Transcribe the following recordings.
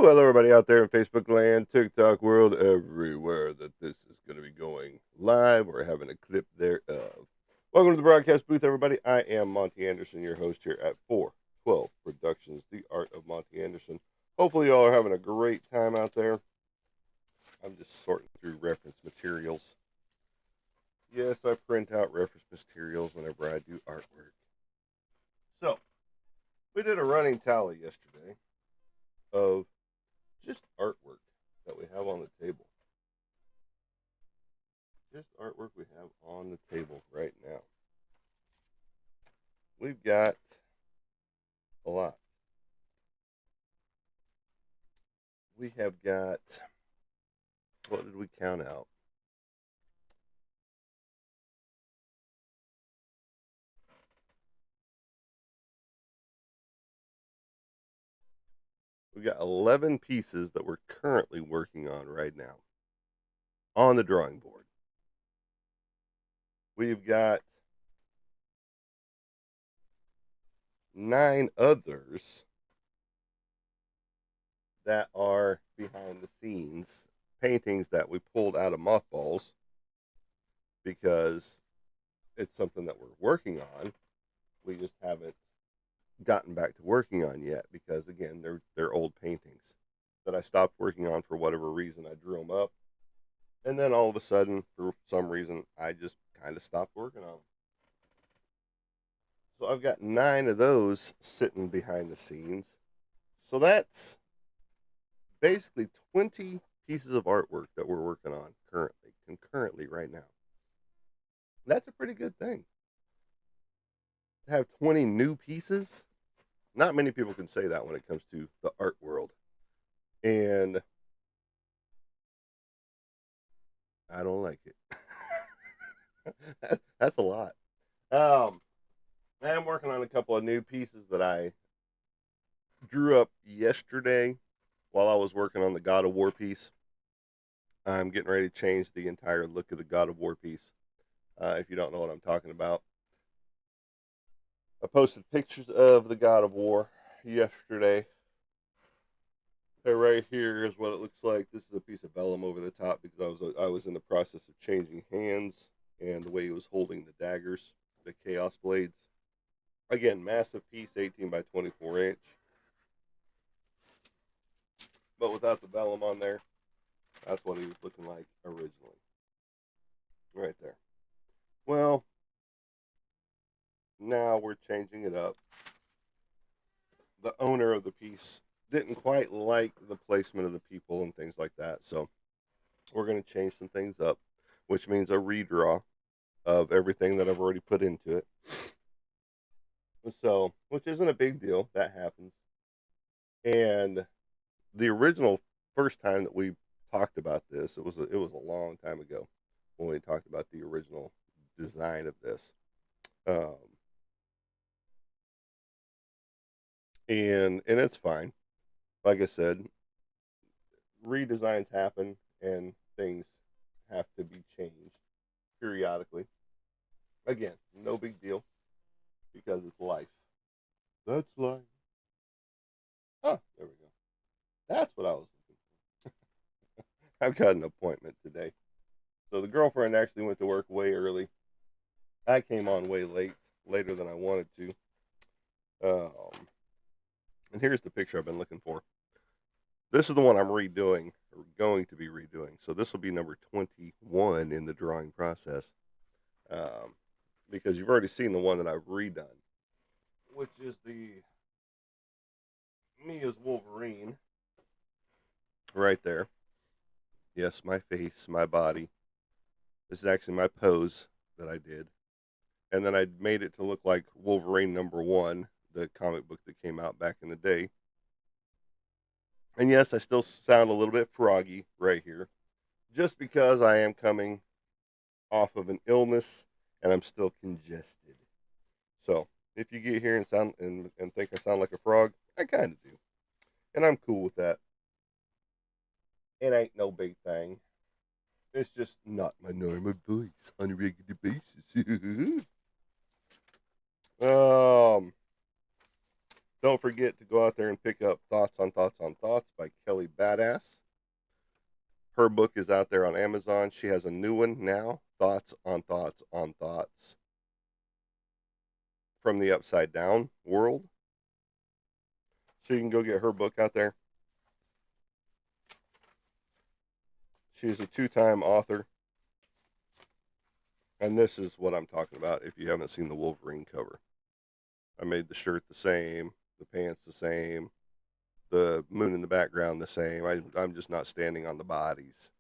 Well, everybody out there in Facebook land, TikTok world, everywhere that this is going to be going live or having a clip thereof. Welcome to the broadcast booth, everybody. I am Monty Anderson, your host here at 412 Productions, the art of Monty Anderson. Hopefully, y'all are having a great time out there. I'm just sorting through reference materials. Yes, I print out reference materials whenever I do artwork. So, we did a running tally yesterday of just artwork that we have on the table. Just artwork we have on the table right now. We've got a lot. We have got, what did we count out? We've got 11 pieces that we're currently working on right now on the drawing board. We've got 9 others that are behind the scenes paintings that we pulled out of mothballs because it's something that we're working on. We just haven't gotten back to working on yet because again they're old paintings that I stopped working on for whatever reason. I drew them up, and then all of a sudden, for some reason, I just kind of stopped working on them. So I've got 9 of those sitting behind the scenes. So that's basically 20 pieces of artwork that we're working on concurrently right now. That's a pretty good thing. To have 20 new pieces, not many people can say that when it comes to the art world. And I don't like it. That's a lot. I am working on a couple of new pieces that I drew up yesterday while I was working on the God of War piece. I'm getting ready to change the entire look of the God of War piece. If you don't know what I'm talking about, I posted pictures of the God of War yesterday. Right here is what it looks like. This is a piece of vellum over the top because I was in the process of changing hands and the way he was holding the daggers, the Chaos Blades. Again, massive piece, 18 by 24 inch, but without the vellum on there. That's what he was looking like originally, right there. Well, now we're changing it up. The owner of the piece didn't quite like the placement of the people and things like that, so we're going to change some things up, which means a redraw of everything that I've already put into it. So, which isn't a big deal. That happens. And the original first time that we talked about this, it was a long time ago when we talked about the original design of this. And it's fine. Like I said, redesigns happen and things have to be changed periodically. Again, no big deal because it's life. That's life. Oh, there we go. That's what I was looking for. I've got an appointment today. So the girlfriend actually went to work way early. I came on way late, later than I wanted to. And here's the picture I've been looking for. This is the one I'm redoing, or going to be redoing. So this will be number 21 in the drawing process. Because you've already seen the one that I've redone, which is the me as Wolverine right there. Yes, my face, my body. This is actually my pose that I did. And then I made it to look like Wolverine #1, the comic book that came out back in the day. And yes, I still sound a little bit froggy right here, just because I am coming off of an illness and I'm still congested. So if you get here and and think I sound like a frog, I kind of do, and I'm cool with that. It ain't no big thing. It's just not my normal voice on a regular basis. um, don't forget to go out there and pick up Thoughts on Thoughts on Thoughts by Kelly badass. Her book is out there on Amazon. She has a new one now, Thoughts on Thoughts on Thoughts from the Upside Down World. So you can go get her book out there. She's a 2-time author. And this is what I'm talking about if you haven't seen the Wolverine cover. I made the shirt the same, the pants the same, the moon in the background the same. I'm just not standing on the bodies.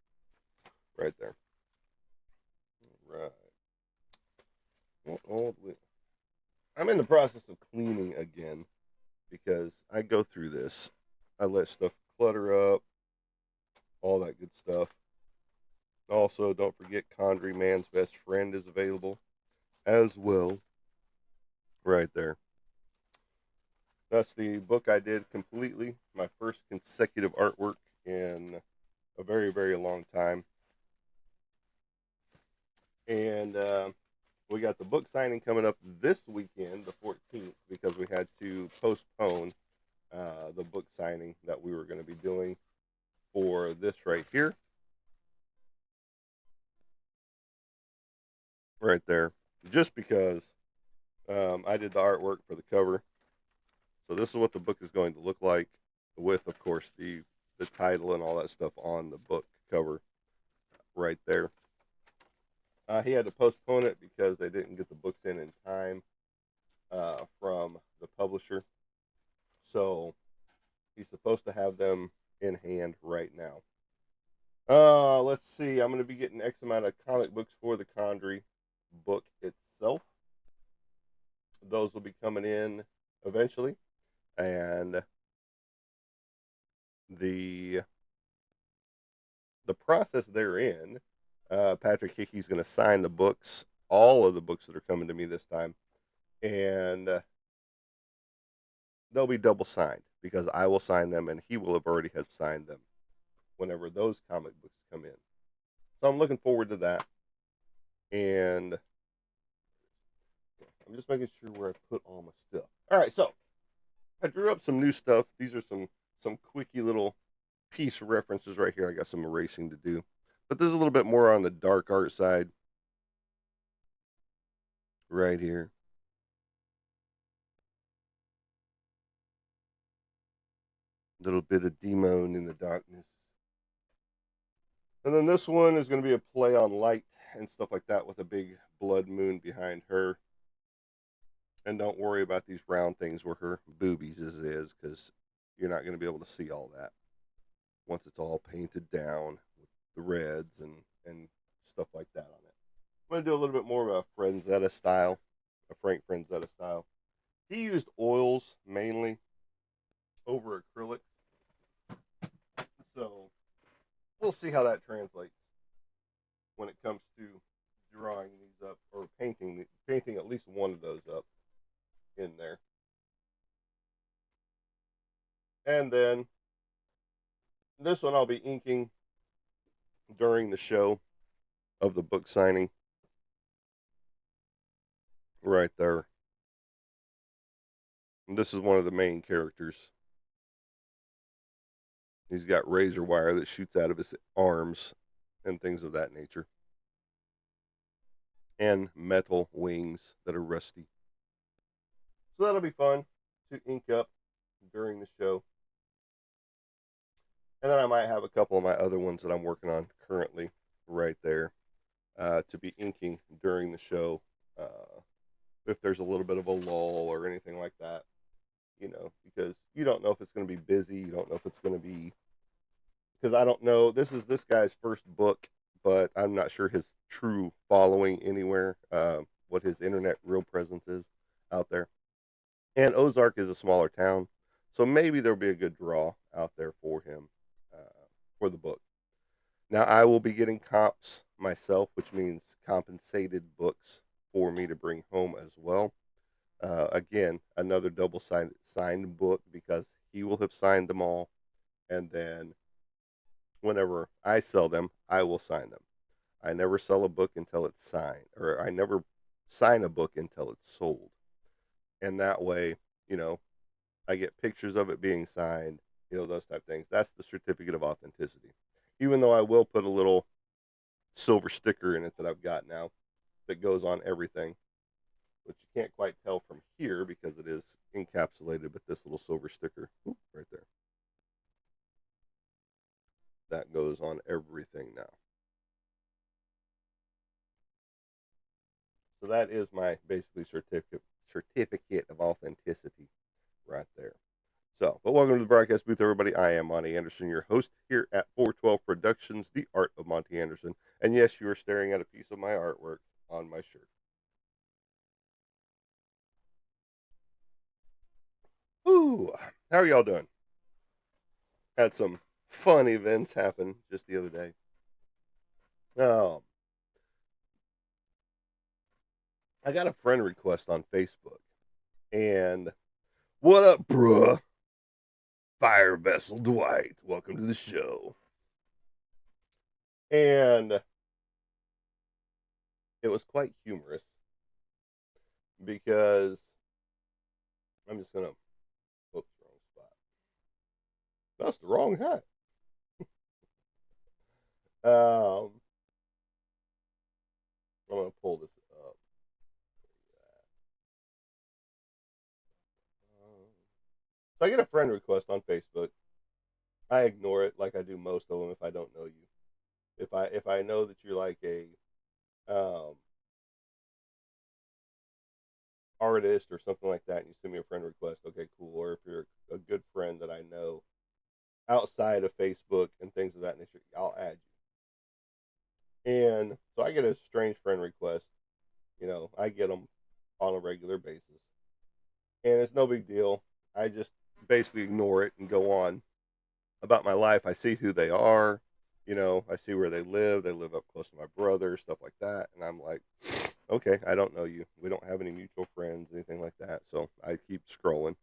Right there. Right. I'm in the process of cleaning again because I go through this. I let stuff clutter up, all that good stuff. Also, don't forget Condry Man's Best Friend is available as well. Right there. That's the book I did completely. My first consecutive artwork in a very, very long time. And we got the book signing coming up this weekend, the 14th, because we had to postpone the book signing that we were going to be doing for this right here. Right there. Just because I did the artwork for the cover. So this is what the book is going to look like with, of course, the title and all that stuff on the book cover right there. He had to postpone it because they didn't get the books in time from the publisher. So he's supposed to have them in hand right now. Let's see. I'm going to be getting X amount of comic books for the Condry book itself. Those will be coming in eventually. And the process therein, Patrick Hickey's going to sign the books, all of the books that are coming to me this time, and they'll be double signed because I will sign them and he will have already have signed them whenever those comic books come in. So I'm looking forward to that. And I'm just making sure where I put all my stuff. All right, so I drew up some new stuff. These are some quickie little piece references right here. I got some erasing to do. But there's a little bit more on the dark art side. Right here. Little bit of Demon in the darkness. And then this one is going to be a play on light and stuff like that with a big blood moon behind her. And don't worry about these round things where her boobies is, because you're not going to be able to see all that once it's all painted down with the reds and stuff like that on it. I'm going to do a little bit more of a Frank Frazetta style. He used oils mainly over acrylics. So we'll see how that translates when it comes to drawing these up or painting at least one of those up in there. And then this one I'll be inking during the show of the book signing. Right there. And this is one of the main characters. He's got razor wire that shoots out of his arms and things of that nature. And metal wings that are rusty. So that'll be fun to ink up during the show. And then I might have a couple of my other ones that I'm working on currently right there to be inking during the show. If there's a little bit of a lull or anything like that, because you don't know if it's going to be busy. You don't know if it's going to be, because I don't know. This is this guy's first book, but I'm not sure his true following anywhere, what his internet real presence is out there. And Ozark is a smaller town, so maybe there'll be a good draw out there for him for the book. Now, I will be getting comps myself, which means compensated books for me to bring home as well. Again, another double signed book because he will have signed them all. And then whenever I sell them, I will sign them. I never sell a book until it's signed, or I never sign a book until it's sold. And that way, I get pictures of it being signed. those type things. That's the certificate of authenticity. Even though I will put a little silver sticker in it that I've got now that goes on everything, which you can't quite tell from here because it is encapsulated with this little silver sticker. Oop, right there. That goes on everything now. So that is my basically certificate of authenticity right there. So, but welcome to the broadcast booth, everybody. I am Monty Anderson, your host here at 412 Productions, the art of Monty Anderson. And yes, you are staring at a piece of my artwork on my shirt. Ooh, how are y'all doing? Had some fun events happen just the other day. Um, I got a friend request on Facebook, and what up, bruh? Fire Vessel Dwight, welcome to the show. And it was quite humorous because I'm just gonna. Oops, wrong spot. That's the wrong hat. Um, I'm gonna pull this up. So I get a friend request on Facebook. I ignore it like I do most of them if I don't know you. If I know that you're like a um, artist or something like that, and you send me a friend request, okay, cool. Or if you're a good friend that I know outside of Facebook and things of that nature, I'll add you. And so I get a strange friend request. I get them on a regular basis, and it's no big deal. I just basically ignore it and go on about my life. I see who they are. I see where they live. They live up close to my brother, stuff like that. And I'm like, okay, I don't know you. We don't have any mutual friends, anything like that. So I keep scrolling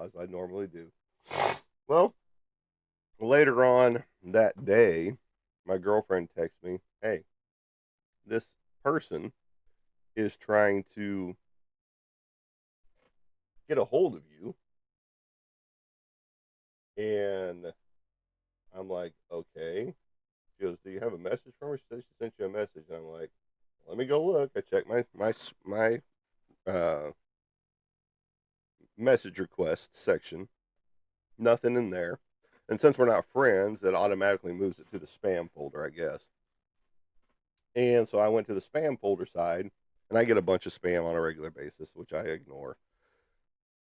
as I normally do. Well, later on that day, my girlfriend texts me, hey, this person is trying to get a hold of you. And I'm like, okay. She goes, do you have a message from her? She said she sent you a message. And I'm like, let me go look. I check my uh, message request section. Nothing in there. And since we're not friends, it automatically moves it to the spam folder, I guess. And so I went to the spam folder side, and I get a bunch of spam on a regular basis, which I ignore.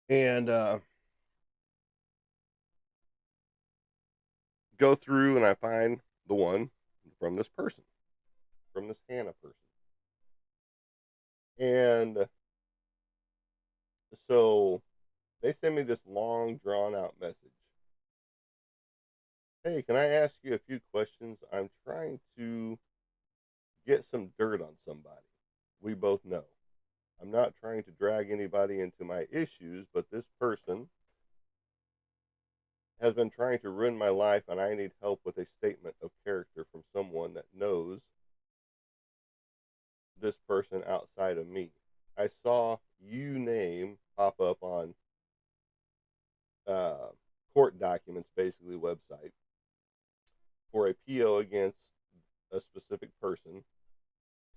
And go through, and I find the one from this person, from this Hannah person. And so they send me this long, drawn out message. Hey, can I ask you a few questions? I'm trying to get some dirt on somebody. We both know. I'm not trying to drag anybody into my issues, but this person has been trying to ruin my life, and I need help with a statement of character from someone that knows this person outside of me. I saw you name pop up on uh, court documents, basically website, for a PO against a specific person.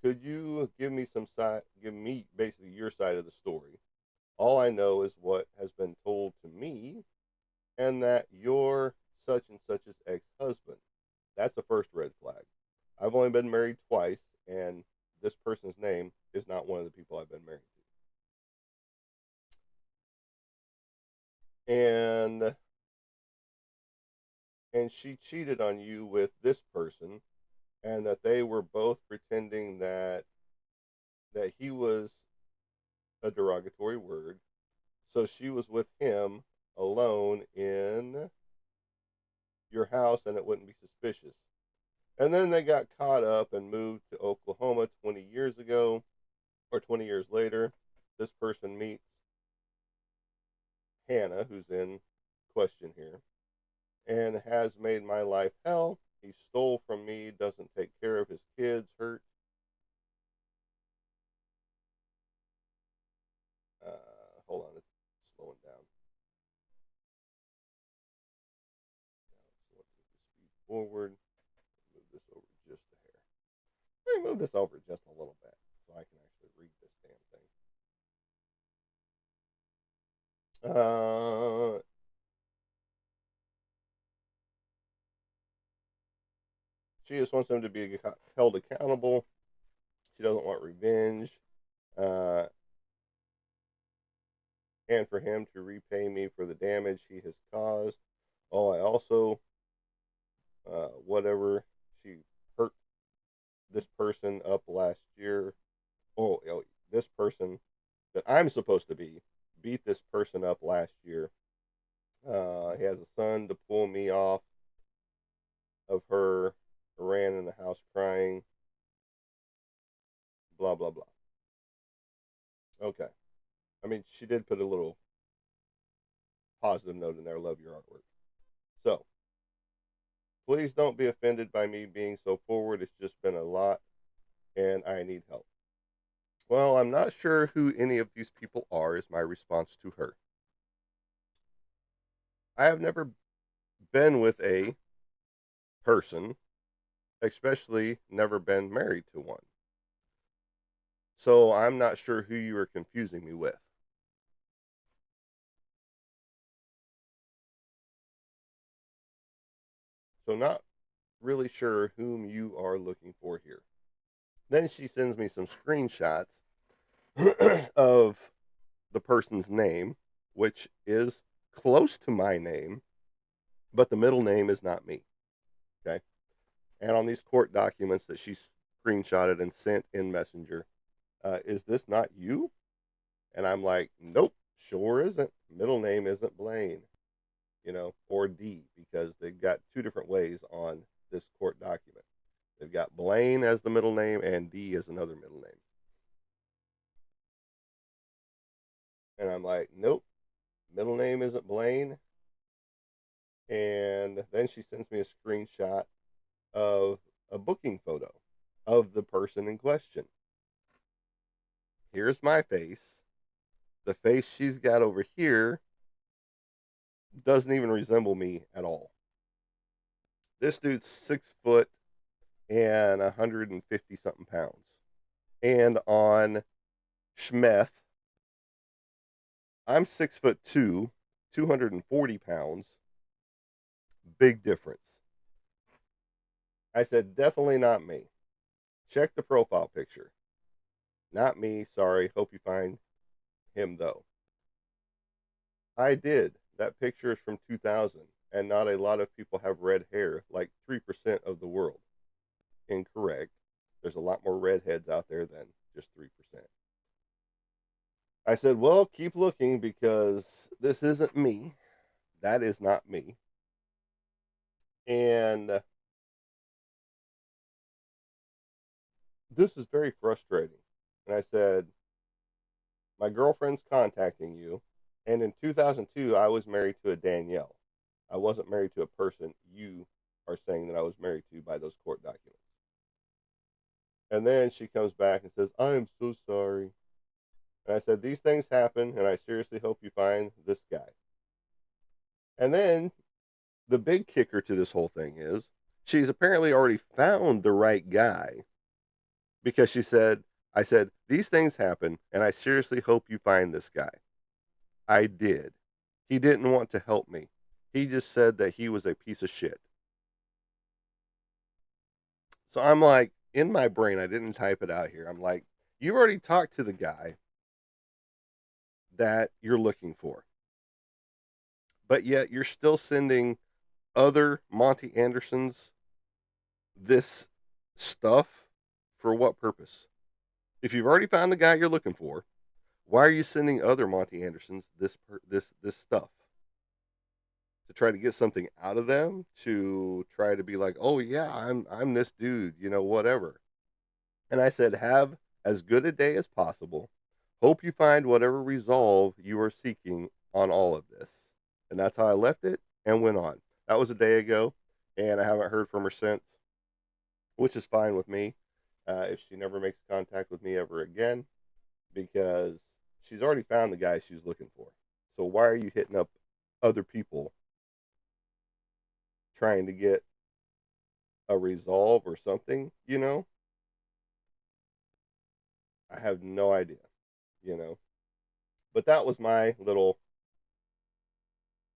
Could you give me basically your side of the story? All I know is what has been told to me, and that you're such and such's ex-husband. That's a first red flag. I've only been married twice, and this person's name is not one of the people I've been married to. And she cheated on you with this person, and that they were both pretending that he was a derogatory word. So she was with him alone in your house, and it wouldn't be suspicious. And then they got caught up and moved to Oklahoma 20 years ago, or 20 years later. This person meets Hannah, who's in question here, and has made my life hell. He stole from me, doesn't take care of his kids, hurt. Hold on, it's slowing down. forward. Move this over just a hair. Let me move this over just a little bit so I can actually read this damn thing. She just wants him to be held accountable. She doesn't want revenge. Uh, and for him to repay me for the damage he has caused. Oh, I also, whatever, she hurt this person up last year. Oh, this person that I'm supposed to be beat this person up last year. He has a son to pull me off of her. Ran in the house crying. Blah, blah, blah. Okay. I mean, she did put a little positive note in there. Love your artwork. So, please don't be offended by me being so forward. It's just been a lot and I need help. Well, I'm not sure who any of these people are, is my response to her. I have never been with a person, especially never been married to one. So I'm not sure who you are confusing me with. So, not really sure whom you are looking for here. Then she sends me some screenshots of the person's name, which is close to my name, but the middle name is not me. Okay. And on these court documents that she screenshotted and sent in Messenger, is this not you? And I'm like, nope, sure isn't. Middle name isn't Blaine, or D, because they've got two different ways on this court document. They've got Blaine as the middle name and D as another middle name. And I'm like, nope, middle name isn't Blaine. And then she sends me a screenshot of a booking photo of the person in question. Here's my face. The face she's got over here doesn't even resemble me at all. This dude's 6 foot and 150 something pounds. And on Schmeth, I'm 6'2", 240 pounds. Big difference. I said, definitely not me. Check the profile picture. Not me, sorry. Hope you find him, though. I did. That picture is from 2000, and not a lot of people have red hair, like 3% of the world. Incorrect. There's a lot more redheads out there than just 3%. I said, well, keep looking because this isn't me. That is not me. And this is very frustrating. And I said, my girlfriend's contacting you. And in 2002, I was married to a Danielle. I wasn't married to a person you are saying that I was married to by those court documents. And then she comes back and says, I am so sorry. And I said, these things happen, and I seriously hope you find this guy. And then the big kicker to this whole thing is she's apparently already found the right guy because I said, these things happen, and I seriously hope you find this guy. I did. He didn't want to help me. He just said that he was a piece of shit. So I'm like, in my brain, I didn't type it out here. I'm like, you've already talked to the guy that you're looking for, but yet you're still sending other Monty Andersons this stuff for what purpose? If you've already found the guy you're looking for, why are you sending other Monty Andersons this stuff? To try to get something out of them, to try to be like, "Oh yeah, I'm this dude, whatever." And I said, "Have as good a day as possible. Hope you find whatever resolve you are seeking on all of this." And that's how I left it and went on. That was a day ago, and I haven't heard from her since, which is fine with me. If she never makes contact with me ever again, because she's already found the guy she's looking for. So why are you hitting up other people trying to get a resolve or something, you know? I have no idea, you know? But that was my little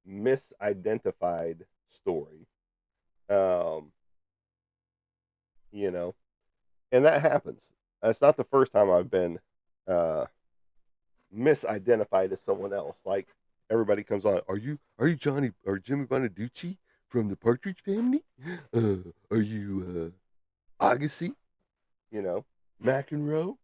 misidentified story. Um, you know, and that happens. That's not the first time I've been uh misidentified as someone else. Like everybody comes on, are you Johnny or Jimmy Bonaducci from the Partridge Family? Are you Agassi? You know, McEnroe?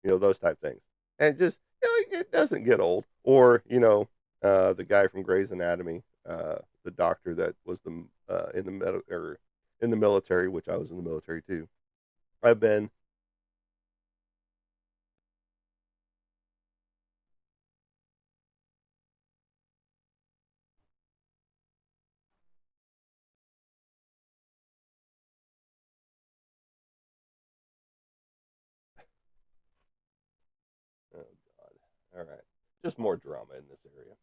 Those type things. And just it doesn't get old. Or, the guy from Grey's Anatomy, the doctor that was in the or in the military, which I was in the military too. I've been oh god. All right. Just more drama in this area.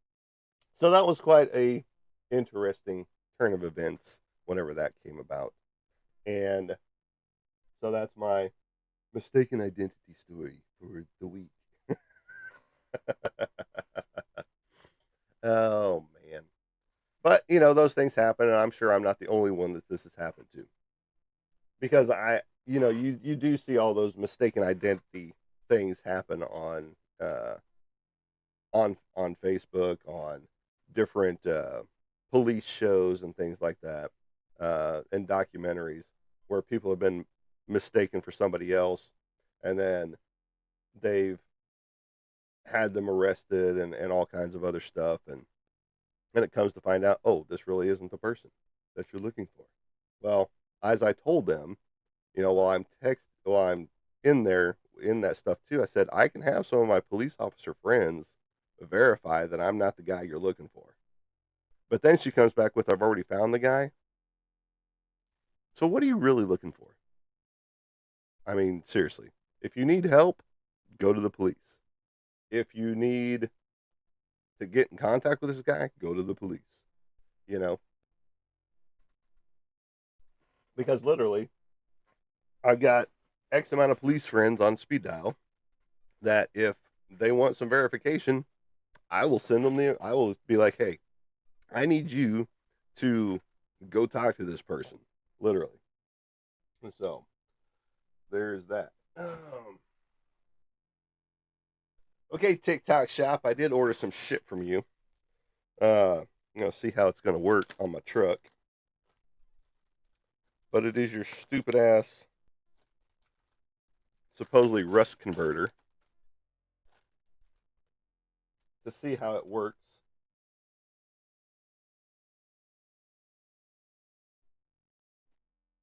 So that was quite a interesting turn of events whenever that came about. And so that's my mistaken identity story for the week. Oh man. But those things happen, and I'm sure I'm not the only one that this has happened to. Because you do see all those mistaken identity things happen uh on Facebook, on different police shows and things like that, and documentaries where people have been mistaken for somebody else, and then they've had them arrested and all kinds of other stuff, and it comes to find out, oh, this really isn't the person that you're looking for. Well, as I told them, while I'm in there in that stuff too, I said I can have some of my police officer friends verify that I'm not the guy you're looking for. But then she comes back with, I've already found the guy. So what are you really looking for? I mean, seriously, if you need help, go to the police. If you need to get in contact with this guy, go to the police. You know, because literally, I've got X amount of police friends on speed dial that if they want some verification, I will send them I will be like, hey, I need you to go talk to this person, literally. So there's that. Okay, TikTok shop. I did order some shit from you. See how it's gonna work on my truck. But it is your stupid ass, supposedly rust converter. To see how it works.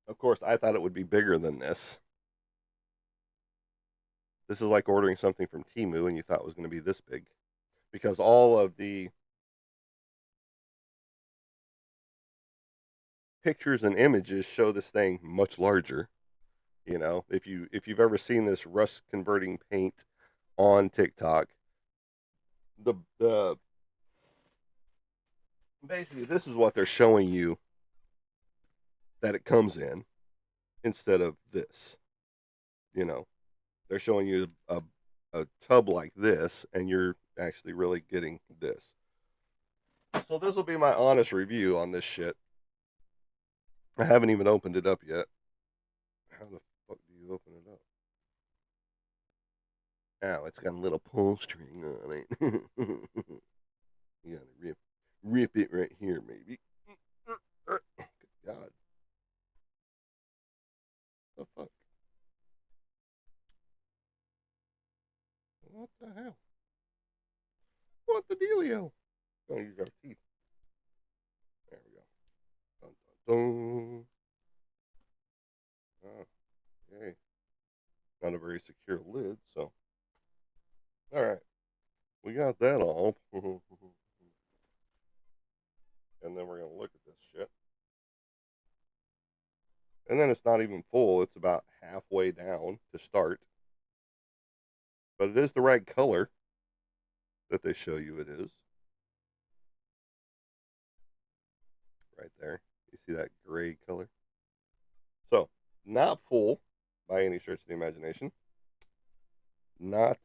Of course, I thought it would be bigger than this. This is like ordering something from Temu and you thought it was going to be this big. Because all of the pictures and images show this thing much larger. If you've ever seen this rust converting paint on TikTok, the basically this is what they're showing you that it comes in instead of this. You know, they're showing you a tub like this, and you're actually really getting this. So this will be my honest review on this shit. I haven't even opened it up yet. How the fuck do you open it up? Oh, it's got a little pull string on it. You gotta rip it right here, maybe. Good God, the fuck? What the hell? What the dealio? Gonna use our teeth. There we go. Dun, dun, dun. Oh, okay. Not a very secure lid, so. All right, we got that all. And then we're gonna look at this shit. And then it's not even full; it's about halfway down to start. But it is the right color that they show you it is. Right there. You see that gray color? So, not full by any stretch of the imagination. Not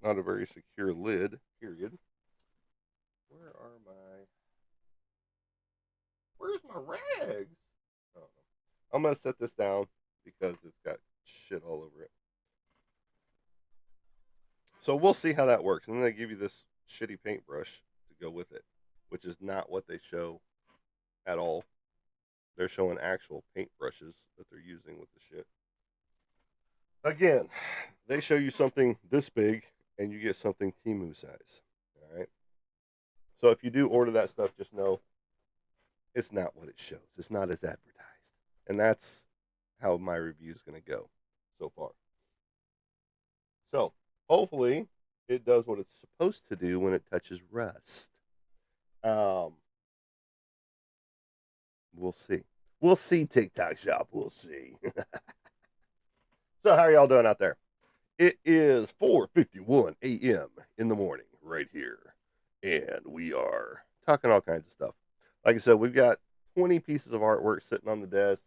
not a very secure lid, period. Where are my Where's my rags? Oh, I'm gonna set this down because it's got shit all over it. So we'll see how that works. And then they give you this shitty paintbrush to go with it, which is not what they show at all. They're showing actual paintbrushes that they're using with the shit. Again, they show you something this big and you get something Timu size. All right. So if you do order that stuff, just know it's not what it shows. It's not as advertised. And that's how my review is going to go so far. So hopefully it does what it's supposed to do when it touches rust. Um, we'll see. We'll see, TikTok shop. We'll see. So how are y'all doing out there? It is 4:51 a.m. in the morning right here, and we are talking all kinds of stuff. Like I said, we've got 20 pieces of artwork sitting on the desk.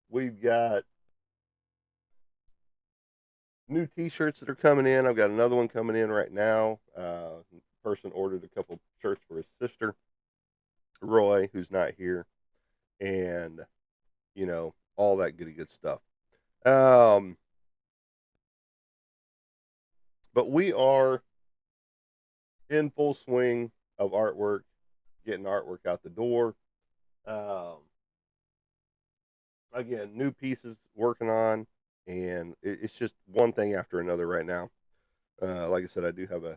We've got new T-shirts that are coming in. I've got another one coming in right now. Person ordered a couple shirts for his sister, Roy, who's not here, and all that goody good stuff. But we are in full swing of artwork, getting artwork out the door. Um, Again, new pieces working on, and it's just one thing after another right now. Like I said, I do have a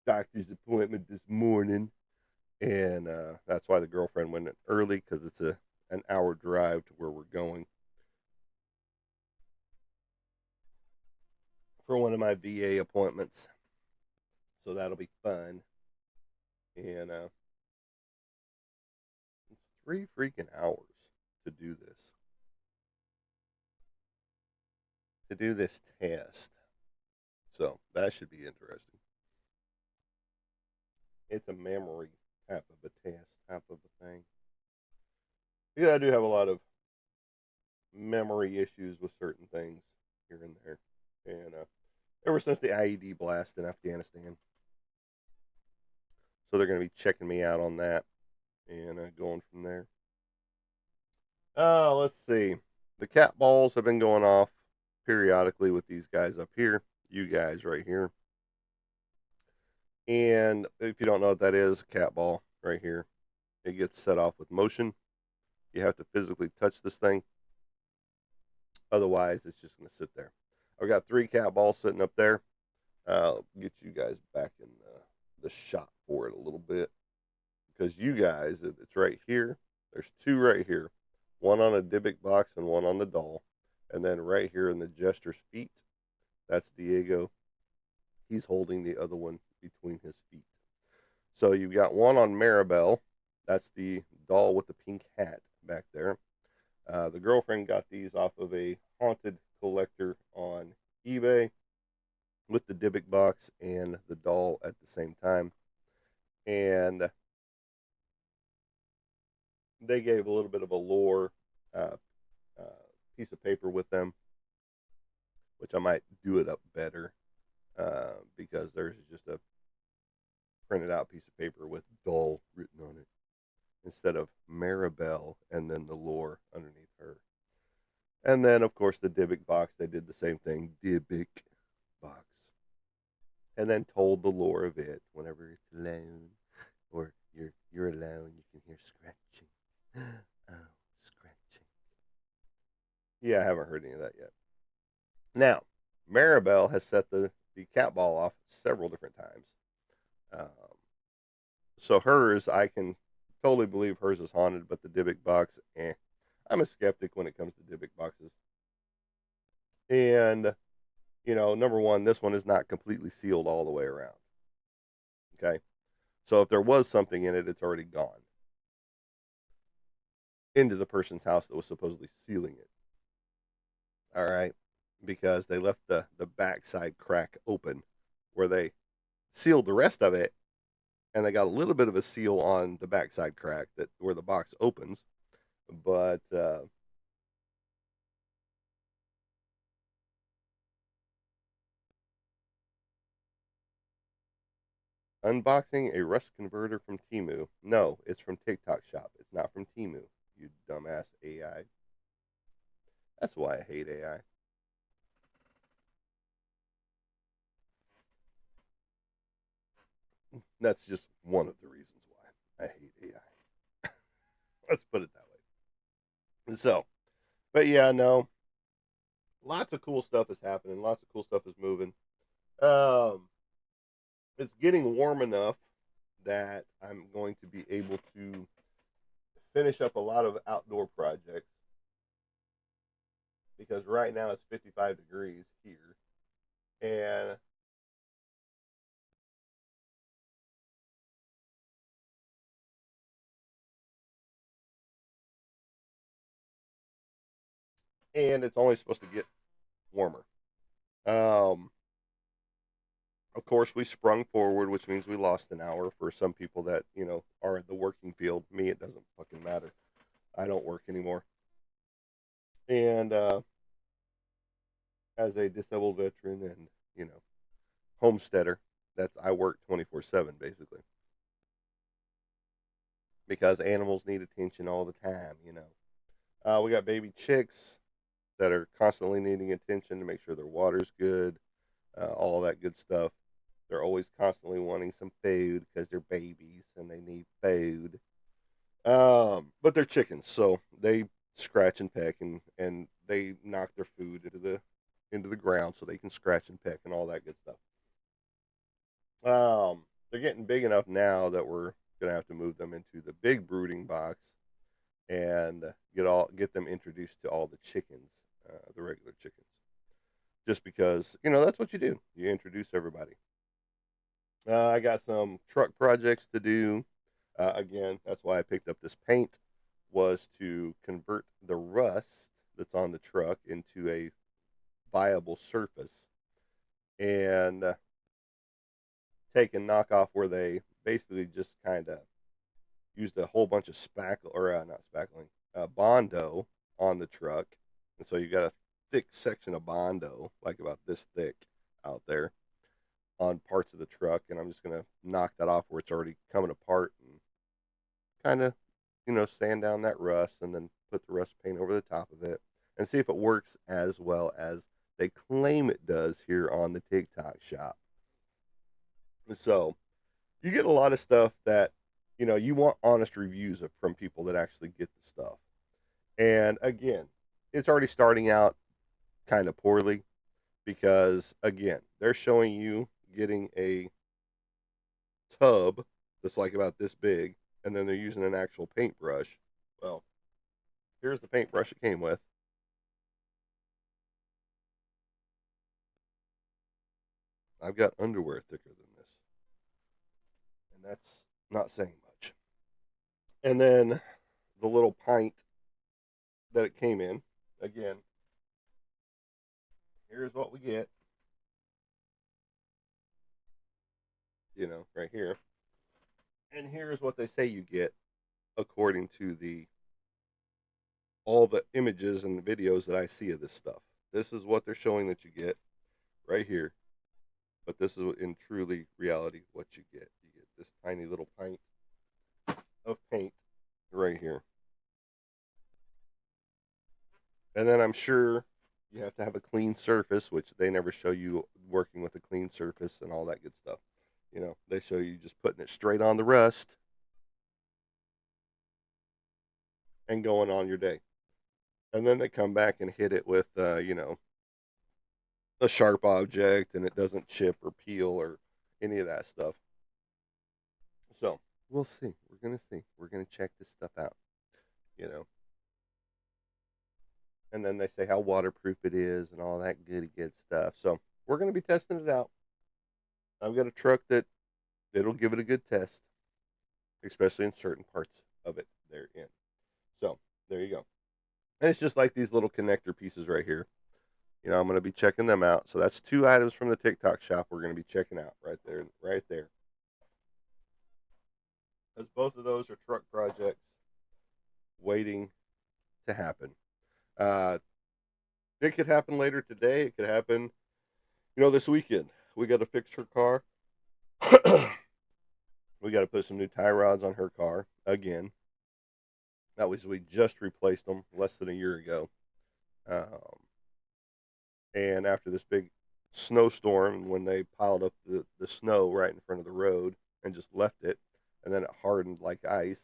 doctor's appointment this morning, and that's why the girlfriend went early because it's an hour drive to where we're going for one of my VA appointments. So that'll be fun. And it's 3 freaking hours to do this. To do this test. So that should be interesting. It's a memory type of a test, type of a thing. Yeah, I do have a lot of memory issues with certain things here and there. And ever since the IED blast in Afghanistan. So they're going to be checking me out on that and going from there. Let's see. The cat balls have been going off periodically with these guys up here, you guys right here. And if you don't know what that is, cat ball right here. It gets set off with motion. You have to physically touch this thing. Otherwise, it's just going to sit there. I've got 3 cat balls sitting up there. Get you guys back in the shot for it a little bit. Because you guys, it's right here. There's 2 right here. One on a Dybbuk box and one on the doll. And then right here in the jester's feet, that's Diego. He's holding the other one between his feet. So you've got one on Maribel. That's the doll with the pink hat back there. The girlfriend got these off of a haunted collector on eBay with the Dybbuk box and the doll at the same time. And they gave a little bit of a lore uh, uh, piece of paper with them, which I might do it up better because there's just a printed out piece of paper with doll written on it instead of Maribel and then the lore underneath her. And then, of course, the Dybbuk box, they did the same thing, Dybbuk box. And then told the lore of it whenever it's alone or you're alone, you can hear scratching. Oh, scratching. Yeah, I haven't heard any of that yet. Now, Maribel has set the cat ball off several different times. Um, so hers, I can totally believe hers is haunted, but the Dybbuk box, I'm a skeptic when it comes to Dybbuk boxes. And, number one, this one is not completely sealed all the way around. Okay. So if there was something in it, it's already gone into the person's house that was supposedly sealing it. All right. Because they left the backside crack open where they sealed the rest of it, and they got a little bit of a seal on the backside crack that where the box opens. But unboxing a rust converter from Temu. No, it's from TikTok Shop. It's not from Temu. You dumbass AI. That's why I hate AI. That's just one of the reasons why I hate AI. Let's put it that way. So, but yeah, no, lots of cool stuff is happening. Lots of cool stuff is moving. Um, it's getting warm enough that I'm going to be able to finish up a lot of outdoor projects because right now it's 55 degrees here, and it's only supposed to get warmer. Um, of course, we sprung forward, which means we lost an hour for some people that are in the working field. Me, it doesn't fucking matter. I don't work anymore, and as a disabled veteran and homesteader, that's I work 24/7 basically because animals need attention all the time. We got baby chicks that are constantly needing attention to make sure their water's good, all that good stuff. They're always constantly wanting some food because they're babies and they need food. But they're chickens, so they scratch and peck and they knock their food into the ground so they can scratch and peck and all that good stuff. They're getting big enough now that we're gonna have to move them into the big brooding box and get them introduced to all the chickens, the regular chickens. Just because that's what you do. You introduce everybody. I got some truck projects to do. Again, that's why I picked up this paint was to convert the rust that's on the truck into a viable surface and take and knock off where they basically just kind of used a whole bunch of spackle or not spackling, Bondo on the truck, and so you got a thick section of Bondo, like about this thick, out there on parts of the truck, and I'm just gonna knock that off where it's already coming apart and kind of, sand down that rust, and then put the rust paint over the top of it, and see if it works as well as they claim it does here on the TikTok shop. So you get a lot of stuff that you want honest reviews from people that actually get the stuff. And again, it's already starting out kind of poorly because again, they're showing you getting a tub that's like about this big, and then they're using an actual paintbrush. Well, here's the paintbrush it came with. I've got underwear thicker than this, and that's not saying much. And then the little pint that it came in, again, here's what we get, right here. And here's what they say you get according to the all the images and the videos that I see of this stuff. This is what they're showing that you get right here. But this is in truly reality what you get. You get this tiny little pint of paint right here. And then I'm sure you have to have a clean surface, which they never show you working with a clean surface and all that good stuff. They show you just putting it straight on the rust and going on your day. And then they come back and hit it with, a sharp object and it doesn't chip or peel or any of that stuff. So we'll see. We're going to see. We're going to check this stuff out, you know. And then they say how waterproof it is and all that good stuff. So we're going to be testing it out. I've got a truck that it'll give it a good test, especially in certain parts of it they're in. So there you go. And it's just like these little connector pieces right here. I'm going to be checking them out. So that's 2 items from the TikTok shop we're going to be checking out right there, right there. Because both of those are truck projects waiting to happen. Uh, it could happen later today. It could happen, this weekend. We got to fix her car. We got to put some new tie rods on her car again. That was we just replaced them less than a year ago. Um, and after this big snowstorm, when they piled up the snow right in front of the road and just left it, and then it hardened like ice.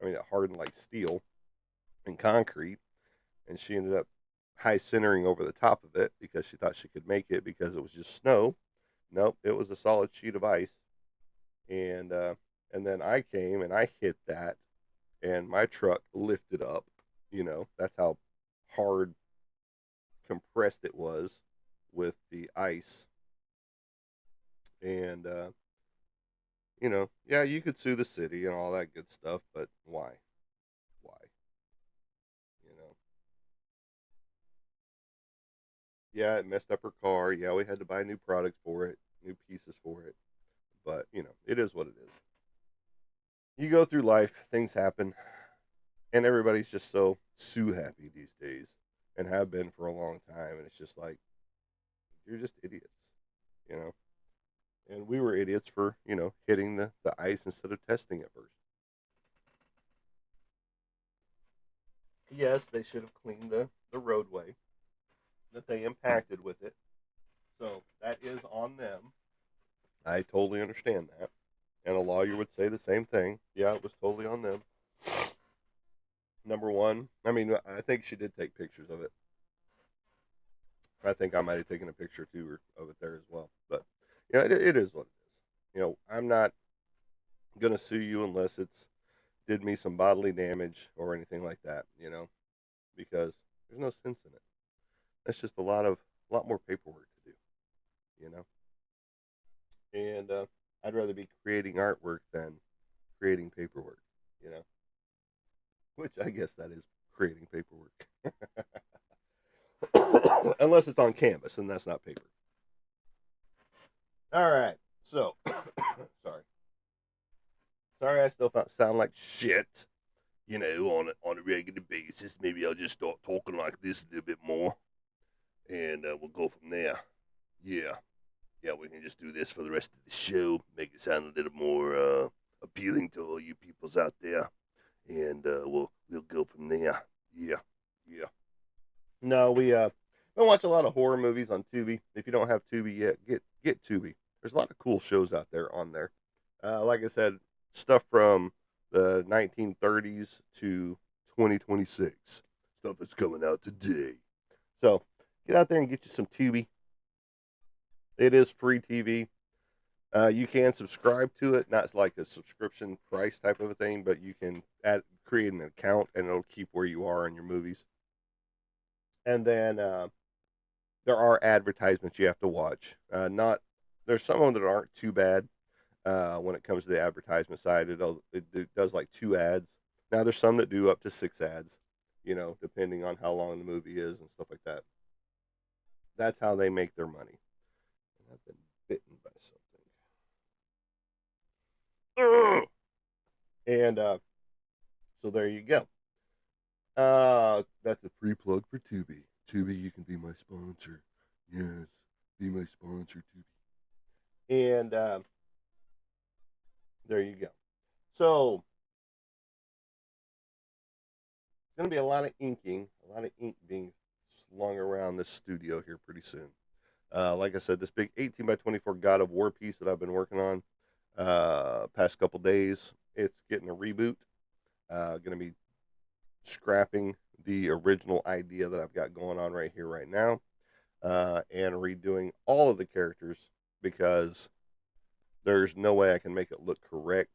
I mean, it hardened like steel and concrete, and she ended up high centering over the top of it because she thought she could make it because it was just snow. Nope, it was a solid sheet of ice, and then I came and I hit that, and my truck lifted up. That's how hard compressed it was with the ice, and yeah, you could sue the city and all that good stuff, but why? Why? You know, yeah, it messed up her car. Yeah, we had to buy new products for it, new pieces for it, but it is what it is. You go through life, things happen, and everybody's just so happy these days, and have been for a long time, and it's just like you're just idiots, you know. And we were idiots for hitting the ice instead of testing it first. Yes, they should have cleaned the roadway that they impacted with it. So that is on them. I totally understand that. And a lawyer would say the same thing. Yeah, it was totally on them. Number one, I mean, I think she did take pictures of it. I think I might have taken a picture too of it there as well. But it is what it is. I'm not gonna sue you unless it's did me some bodily damage or anything like that. Because there's no sense in it. That's just a lot more paperwork to do. You know, and I'd rather be creating artwork than creating paperwork. You know, which I guess that is creating paperwork, unless it's on canvas, and that's not paper. All right, so sorry, I still sound like shit. On a regular basis. Maybe I'll just start talking like this a little bit more, and we'll go from there. Yeah, yeah, we can just do this for the rest of the show, make it sound a little more appealing to all you peoples out there, and we'll go from there. Yeah, yeah. No, we watch a lot of horror movies on Tubi. If you don't have Tubi yet, get Tubi. There's a lot of cool shows out there on there. Like I said, stuff from the 1930s to 2026. Stuff that's coming out today. So get out there and get you some Tubi. It is free TV. You can subscribe to it, not like a subscription price type of a thing, but you can create an account and it'll keep where you are in your movies. And then there are advertisements you have to watch. Not There's some of them that aren't too bad. When it comes to the advertisement side, it does like 2 ads. Now there's some that do up to 6 ads, depending on how long the movie is and stuff like that. That's how they make their money. And I've been bitten by something. And so there you go. That's a free plug for Tubi. Tubi, you can be my sponsor. Yes, be my sponsor, Tubi. And there you go. So it's going to be a lot of inking, a lot of ink being slung around this studio here pretty soon. Like I said, this big 18 by 24 God of War piece that I've been working on past couple days, it's getting a reboot. Going to be scrapping the original idea that I've got going on right here, right now, and redoing all of the characters because there's no way I can make it look correct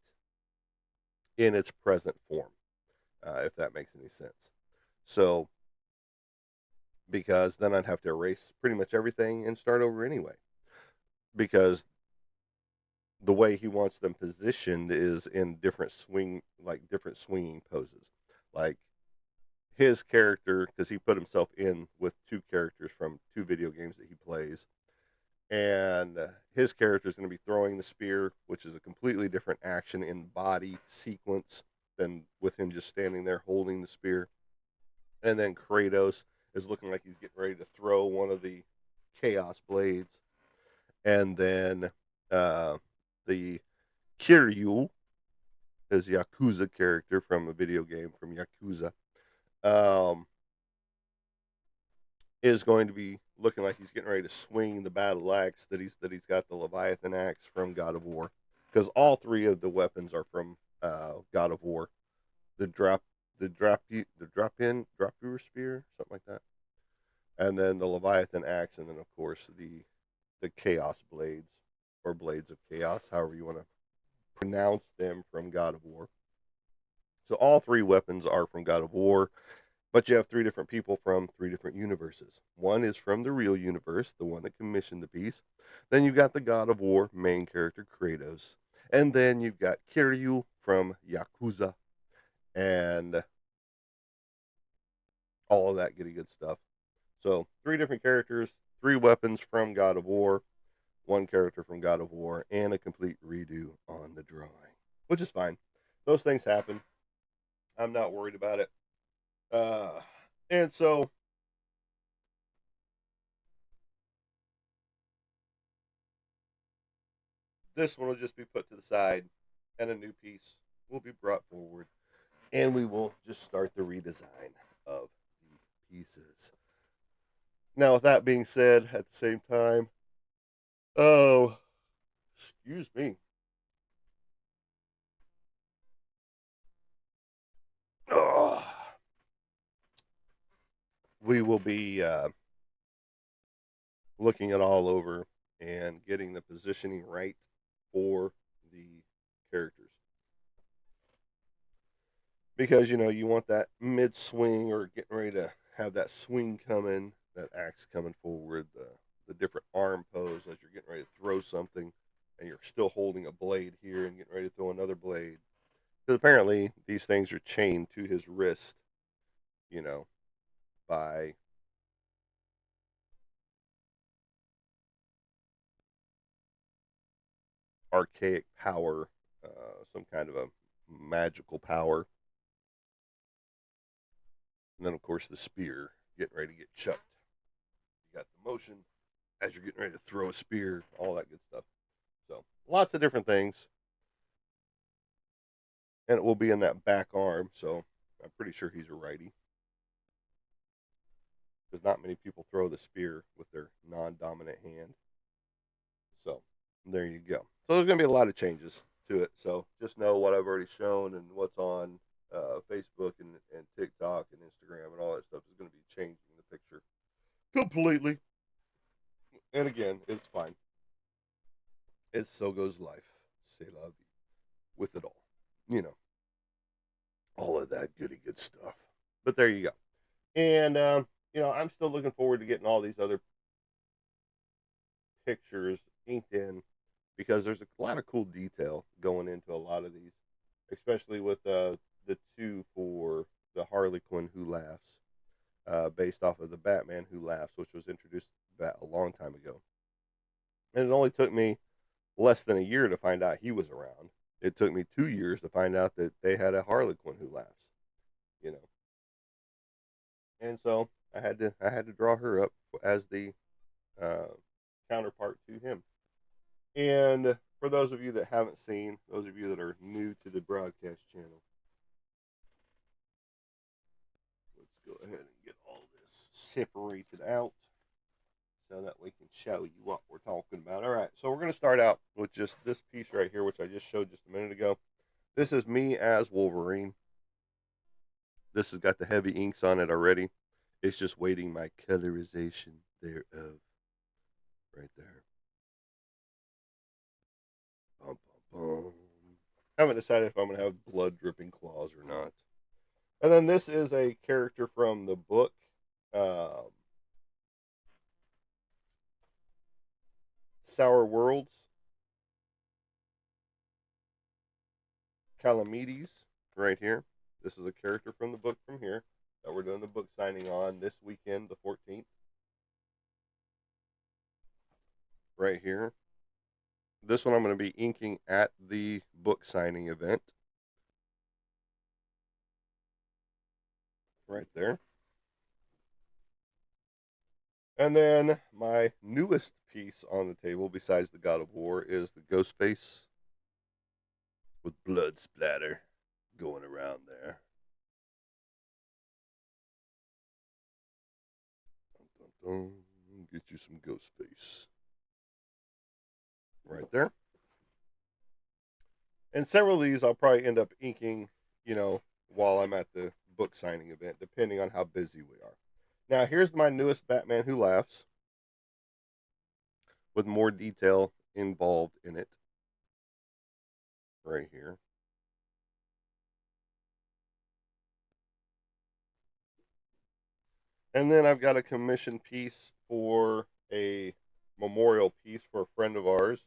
in its present form, if that makes any sense. So, because then I'd have to erase pretty much everything and start over anyway. Because the way he wants them positioned is in different swinging poses. Like his character, because he put himself in with two characters from two video games that he plays, and his character is going to be throwing the spear, which is a completely different action in body sequence than with him just standing there holding the spear. And then Kratos is looking like he's getting ready to throw one of the Chaos Blades. And then the Kiryu, his Yakuza character from a video game from Yakuza, um, is going to be looking like he's getting ready to swing the battle axe that he's got the Leviathan axe from God of War, because all three of the weapons are from God of War. The drop your spear, something like that, and then the Leviathan axe, and then of course the Chaos Blades, or Blades of Chaos, however you want to pronounce them, from God of War. So all three weapons are from God of War, but you have three different people from three different universes. One is from the real universe, the one that commissioned the piece. Then you've got the God of War main character, Kratos. And then you've got Kiryu from Yakuza, and all of that goody good stuff. So, three different characters, three weapons from God of War, one character from God of War, and a complete redo on the drawing, which is fine. Those things happen. I'm not worried about it. And so this one will just be put to the side, and a new piece will be brought forward, and we will just start the redesign of the pieces. Now, with that being said, at the same time, oh, excuse me. Oh, we will be looking it all over and getting the positioning right for the characters. Because, you want that mid swing, or getting ready to have that swing coming, that axe coming forward, the different arm pose as you're getting ready to throw something, and you're still holding a blade here and getting ready to throw another blade. Because apparently these things are chained to his wrist, you know, by archaic power, some kind of a magical power. And then, of course, the spear getting ready to get chucked. You got the motion as you're getting ready to throw a spear, all that good stuff. So, lots of different things. And it will be in that back arm. So, I'm pretty sure he's a righty, because not many people throw the spear with their non dominant hand. So, there you go. So, there's going to be a lot of changes to it. So, just know what I've already shown and what's on Facebook and TikTok and Instagram and all that stuff is going to be changing the picture completely. And again, it's fine. It's so goes life. C'est la vie. With it all. You know, all of that goody good stuff. But there you go. And, I'm still looking forward to getting all these other pictures inked in, because there's a lot of cool detail going into a lot of these, especially with the two for the Harley Quinn Who Laughs, based off of the Batman Who Laughs, which was introduced a long time ago. And it only took me less than a year to find out he was around. It took me 2 years to find out that they had a Harley Quinn Who Laughs, you know. And so I had to draw her up as the uh, counterpart to him. And for those of you that haven't seen, those of you that are new to the broadcast channel, let's go ahead and get all this separated out so that we can show you what we're talking about. All right, so we're going to start out with just this piece right here, which I just showed just a minute ago. This is me as Wolverine. This has got the heavy inks on it already. It's just waiting my colorization thereof. Right there. Bum, bum, bum. I haven't decided if I'm going to have blood dripping claws or not. And then this is a character from the book, Sour Worlds, Calamedes, right here. This is a character from the book from here. that we're doing the book signing on this weekend, the 14th. Right here. This one I'm going to be inking at the book signing event. Right there. And then my newest piece on the table, besides the God of War, is the Ghostface with blood splatter going around there. Dun, dun, dun. Get you some Ghostface. Right there. And several of these I'll probably end up inking, while I'm at the book signing event, depending on how busy we are. Now, here's my newest Batman Who Laughs with more detail involved in it. Right here. And then I've got a commission piece for a memorial piece for a friend of ours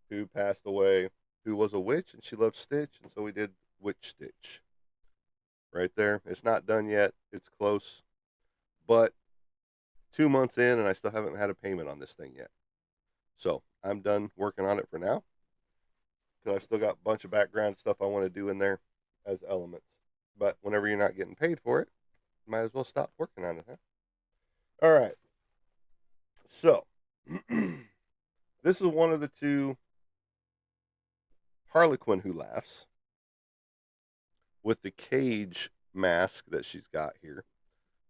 who passed away, who was a witch, and she loved Stitch, and so we did Witch Stitch. Right there. It's not done yet. It's close. But 2 months in, and I still haven't had a payment on this thing yet. So I'm done working on it for now, because I've still got a bunch of background stuff I want to do in there as elements. But whenever you're not getting paid for it, might as well stop working on it, huh? All right. So, this is one of the two Harlequin Who Laughs with the cage mask that she's got here,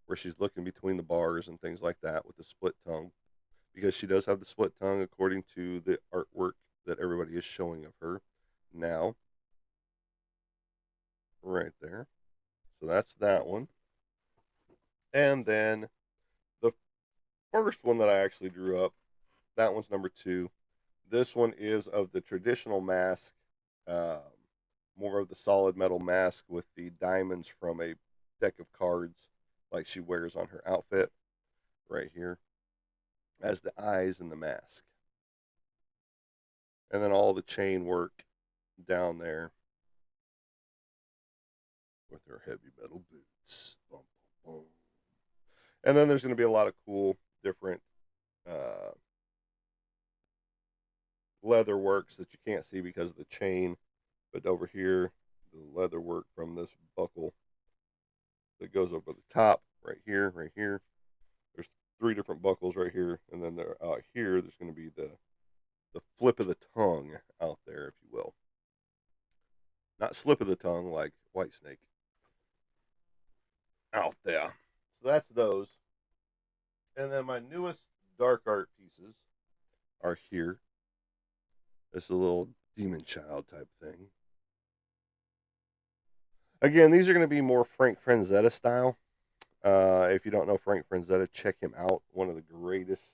where she's looking between the bars and things like that with the split tongue, because she does have the split tongue according to the artwork that everybody is showing of her now. Right there. So that's that one. And then the first one that I actually drew up, that one's number 2. This one is of the traditional mask, um, more of the solid metal mask with the diamonds from a deck of cards like she wears on her outfit right here as the eyes and the mask. And then all the chain work down there with her heavy metal boots. Bum, bum, bum. And then there's going to be a lot of cool different uh, leather works that you can't see because of the chain. But over here, the leather work from this buckle that goes over the top right here, right here. There's 3 different buckles right here, and then there out here. There's going to be the flip of the tongue out there, if you will. Not slip of the tongue like White Snake. Out there. So that's those. And then my newest dark art pieces are here. It's a little demon child type thing. Again, these are going to be more Frank Frazetta style. If you don't know Frank Frazetta, check him out. One of the greatest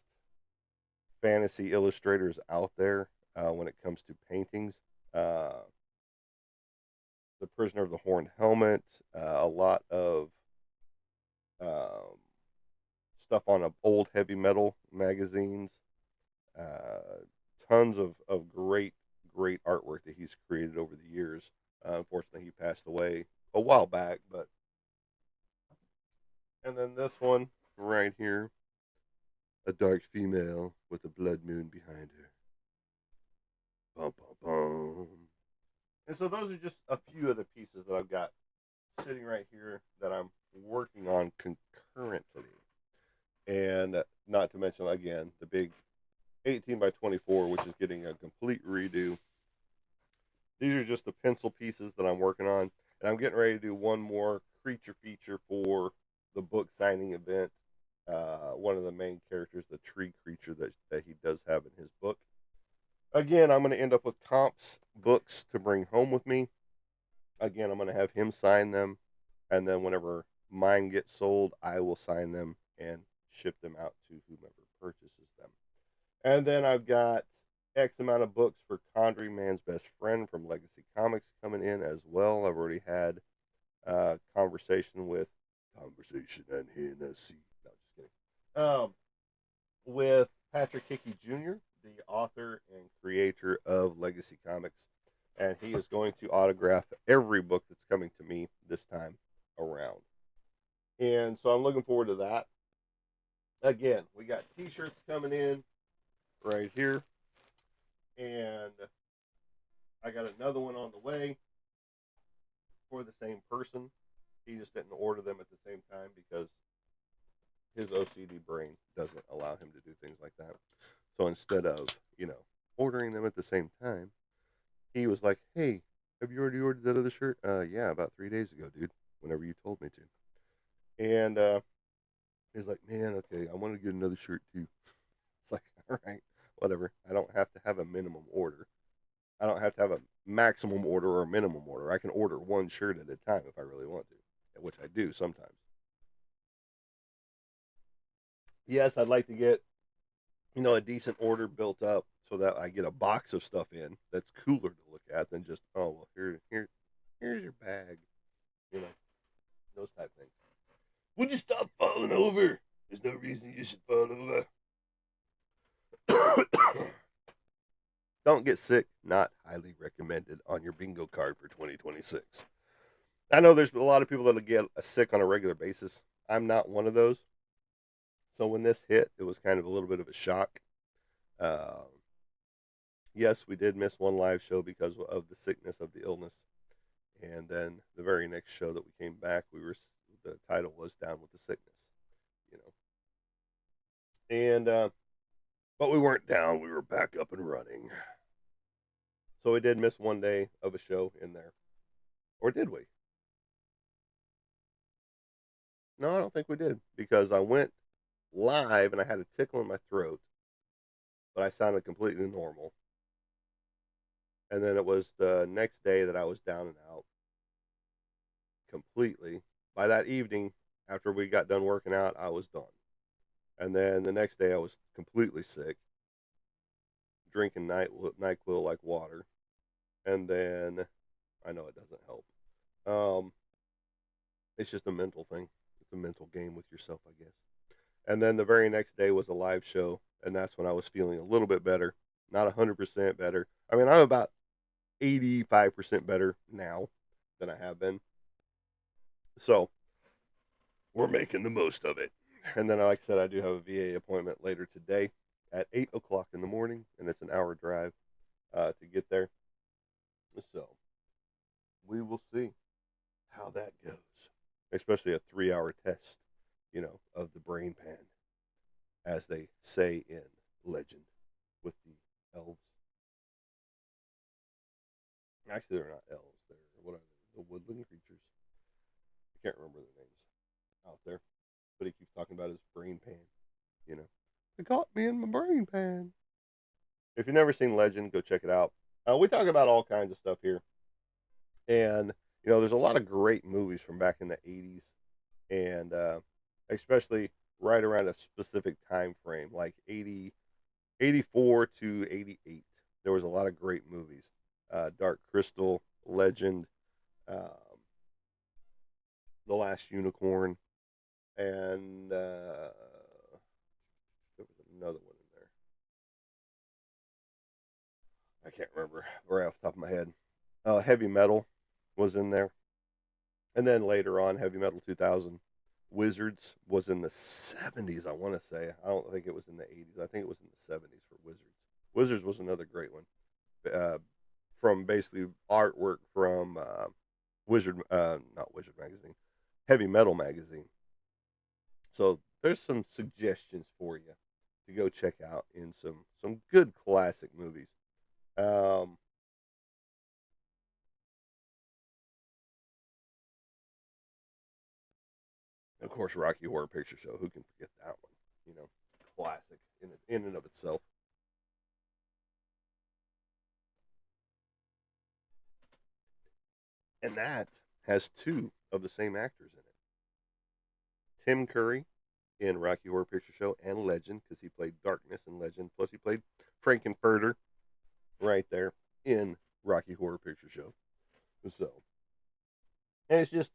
fantasy illustrators out there when it comes to paintings. Uh, the Prisoner of the Horned Helmet, a lot of um, stuff on old heavy metal magazines, uh, tons of great artwork that he's created over the years. Unfortunately, he passed away a while back, but and then this one right here, a dark female with a blood moon behind her. Bum, bum, bum. And so those are just a few of the pieces that I've got sitting right here that I'm working on concurrently. And not to mention, again, the big 18 by 24, which is getting a complete redo. These are just the pencil pieces that I'm working on. And I'm getting ready to do one more creature feature for the book signing event. One of the main characters, the tree creature that he does have in his book. Again, I'm going to end up with comps books to bring home with me. Again, I'm going to have him sign them. And then whenever mine get sold, I will sign them and ship them out to whomever purchases them. And then I've got X amount of books for Condry Man's Best Friend from Legacy Comics coming in as well. I've already had conversation with Conversation and Hennessy. No, just kidding. With Patrick Hickey Jr., the author and creator of Legacy Comics, and he is going to autograph every book that's coming to me this time around. And so I'm looking forward to that. Again, we got t-shirts coming in right here, and I got another one on the way for the same person. He just didn't order them at the same time because his OCD brain doesn't allow him to do things like that. So instead of, ordering them at the same time, he was like, "Hey, have you already ordered that other shirt?" Yeah, about 3 days ago, dude. Whenever you told me to. And he's like, "Man, okay, I want to get another shirt too." It's like, all right, whatever. I don't have to have a minimum order. I don't have to have a maximum order or a minimum order. I can order one shirt at a time if I really want to, which I do sometimes. Yes, I'd like to get, a decent order built up so that I get a box of stuff in that's cooler to look at than just, oh, well, here's your bag, you know, those type things. Would you stop falling over? There's no reason you should fall over. Don't get sick. Not highly recommended on your bingo card for 2026. I know there's a lot of people that'll get sick on a regular basis. I'm not one of those. So when this hit, it was kind of a little bit of a shock. Uh, yes, we did miss one live show because of the sickness of the illness, and then the very next show that we came back, the title was "Down with the Sickness," you and but we weren't down. We were back up and running. So we did miss one day of a show in there, or did we? No, I don't think we did because I went live and I had a tickle in my throat, but I sounded completely normal. And then it was the next day that I was down and out completely. By that evening, after we got done working out, I was done. And then the next day, I was completely sick, drinking NyQuil like water. And then I know it doesn't help. Um, it's just a mental thing. It's a mental game with yourself, I guess. And then the very next day was a live show, and that's when I was feeling a little bit better. Not 100% better. I mean, I'm about 85% better now than I have been. So we're making the most of it. And then, like I said, I do have a VA appointment later today at 8 o'clock in the morning, and it's an hour drive to get there. So we will see how that goes, especially a 3 hour test, of the brain pan, as they say in legend with the elves. Actually, they're not elves. They're what are they? The woodland creatures. I can't remember their names out there, but he keeps talking about his brain pan. You know, it caught me in my brain pan. If you've never seen Legend, go check it out. We talk about all kinds of stuff here, and there's a lot of great movies from back in the '80s, and especially right around a specific time frame, like 84 to 88. There was a lot of great movies. Dark Crystal, Legend, um, The Last Unicorn, and there was another one in there. I can't remember right off the top of my head. Heavy Metal was in there, and then later on, Heavy Metal 2000. Wizards was in the 70s, I want to say. I don't think it was in the 80s. I think it was in the 70s for Wizards. Wizards was another great one. Uh, from basically artwork from not Wizard magazine, Heavy Metal magazine. So there's some suggestions for you to go check out in some good classic movies. Um, of course, Rocky Horror Picture Show. Who can forget that one? Classic in and of itself. And that has two of the same actors in it. Tim Curry in Rocky Horror Picture Show and Legend, because he played Darkness in Legend. Plus, he played Frankenfurter right there in Rocky Horror Picture Show. So, and it's just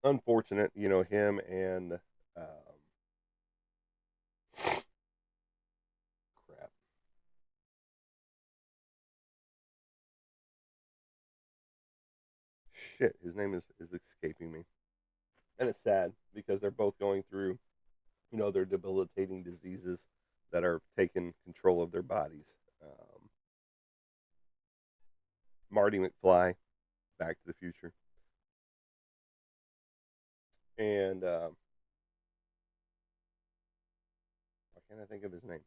unfortunate, him and crap. Shit, his name is escaping me. And it's sad because they're both going through, their debilitating diseases that are taking control of their bodies. Um, Marty McFly, Back to the Future, and why can't I think of his name?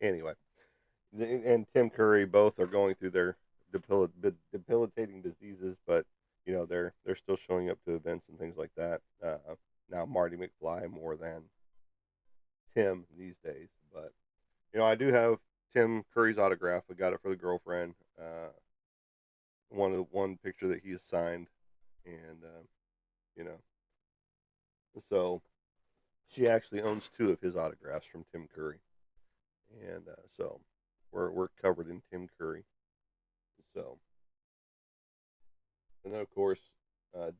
Anyway, and Tim Curry both are going through their debilitating diseases, but they're still showing up to events and things like that. Now Marty McFly more than Tim these days, but I do have Tim Curry's autograph. I got it for the girlfriend. One picture that he has signed, and you know, so she actually owns two of his autographs from Tim Curry, and so we're covered in Tim Curry. So, and then of course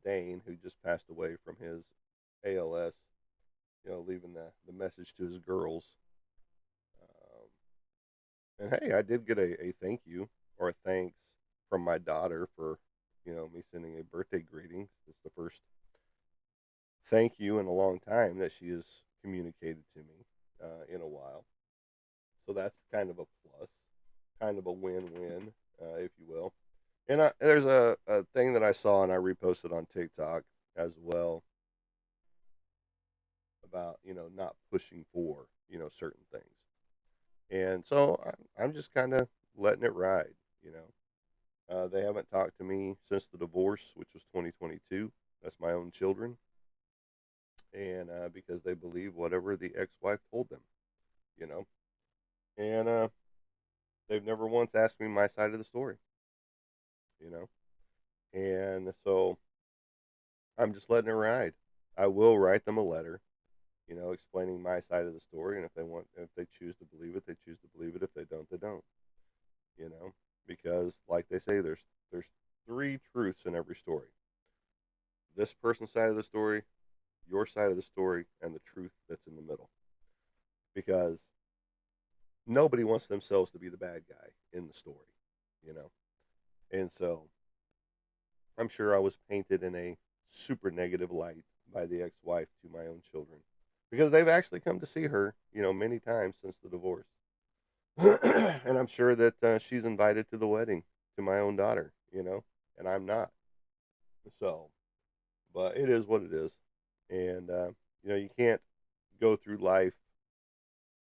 Dane, who just passed away from his ALS, leaving the message to his girls. And hey, I did get a thank you or a thanks from my daughter for me sending a birthday greeting. It's the first thank you in a long time that she has communicated to me in a while. So that's kind of a plus, kind of a win-win, if you will. And there's a thing that I saw and I reposted on TikTok as well about not pushing for certain things, and so I'm just kind of letting it ride. They haven't talked to me since the divorce, which was 2022. That's my own children, and because they believe whatever the ex-wife told them, you know, and they've never once asked me my side of the story, you know, and so I'm just letting it ride. I will write them a letter, explaining my side of the story, and if they choose to believe it, they choose to believe it. If they don't, they don't, you know, because like they say, there's three truths in every story: this person's side of the story, your side of the story, and the truth that's in the middle. Because nobody wants themselves to be the bad guy in the story, you know. And so I'm sure I was painted in a super negative light by the ex-wife to my own children because they've actually come to see her, many times since the divorce. And I'm sure that she's invited to the wedding to my own daughter, and I'm not. So, but it is what it is. And, you can't go through life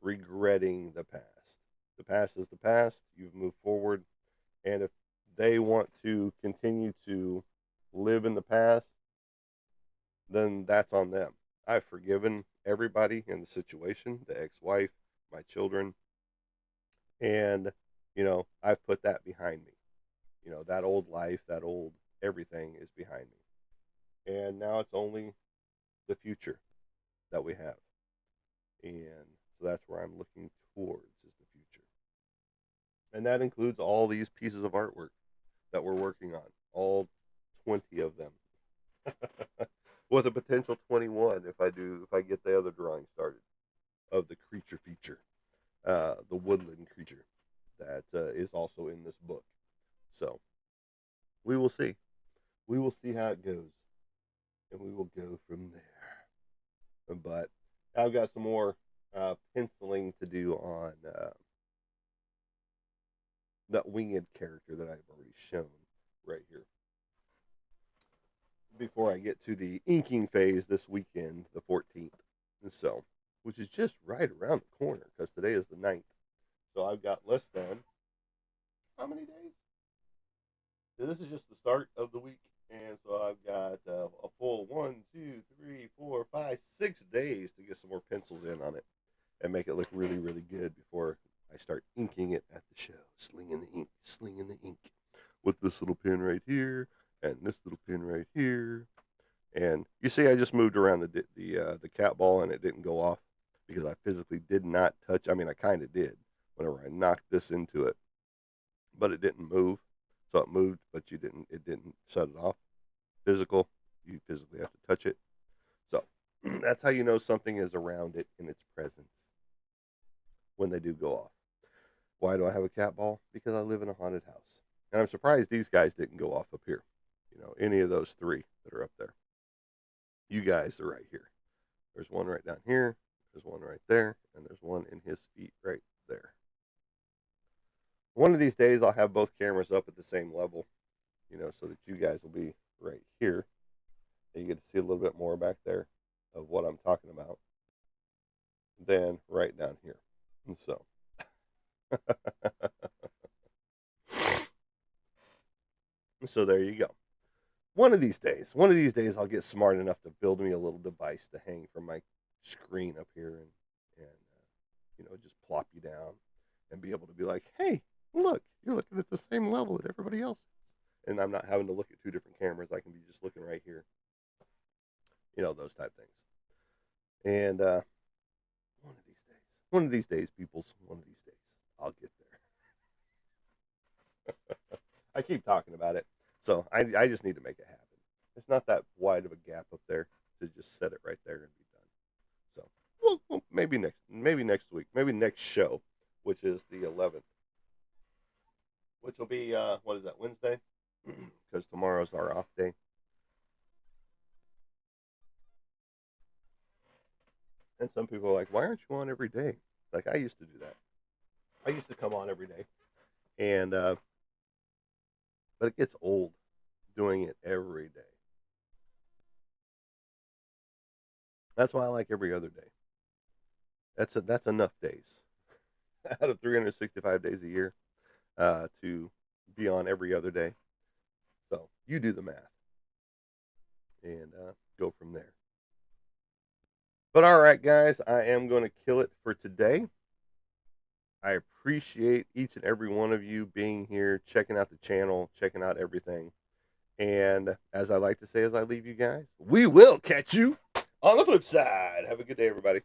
regretting the past. The past is the past. You've moved forward. And if they want to continue to live in the past, then that's on them. I've forgiven everybody in the situation, the ex wife, my children, and, I've put that behind me. That old life, that old everything is behind me. And now it's only the future that we have. And so that's where I'm looking towards is the future. And that includes all these pieces of artwork that we're working on, all 20 of them, with a potential 21 if I get the other drawing started of the creature feature, the woodland creature that is also in this book. So we will see. We will see how it goes, and we will go from there. But I've got some more penciling to do on that winged character that I've already shown right here. Before I get to the inking phase this weekend, the 14th. So, which is just right around the corner because today is the 9th. So I've got less than how many days? So this is just the start of the week. And so I've got a full 1, 2, 3, 4, 5, 6 days to get some more pencils in on it and make it look really, really good before I start inking it at the show. Slinging the ink with this little pen right here and this little pin right here. And you see, I just moved around the cat ball and it didn't go off because I physically did not touch. I mean, I kind of did whenever I knocked this into it, but it didn't move. So it moved, but you didn't. It didn't shut it off. Physical, you physically have to touch it. So that's how you know something is around it in its presence when they do go off. Why do I have a cat ball? Because I live in a haunted house, and I'm surprised these guys didn't go off up here. Any of those three that are up there. You guys are right here. There's one right down here. There's one right there. And there's one in his feet right there. One of these days, I'll have both cameras up at the same level, so that you guys will be right here. And you get to see a little bit more back there of what I'm talking about than right down here. And so, so there you go. One of these days, I'll get smart enough to build me a little device to hang from my screen up here and just plop you down and be able to be like, hey, look, you're looking at the same level that everybody else is. And I'm not having to look at two different cameras. I can be just looking right here. Those type things. And one of these days, peoples, one of these days, I'll get there. I keep talking about it. So I just need to make it happen. It's not that wide of a gap up there to just set it right there and be done. So well, maybe next week, maybe next show, which is the 11th, which will be what is that, Wednesday? Because tomorrow's our off day. And some people are like, why aren't you on every day? Like I used to do that. I used to come on every day, and but it gets old doing it every day. That's why I like every other day. That's enough days out of 365 days a year to be on every other day. So you do the math and go from there. But all right, guys, I am going to kill it for today. I appreciate each and every one of you being here, checking out the channel, checking out everything. And as I like to say as I leave you guys, we will catch you on the flip side. Have a good day, everybody.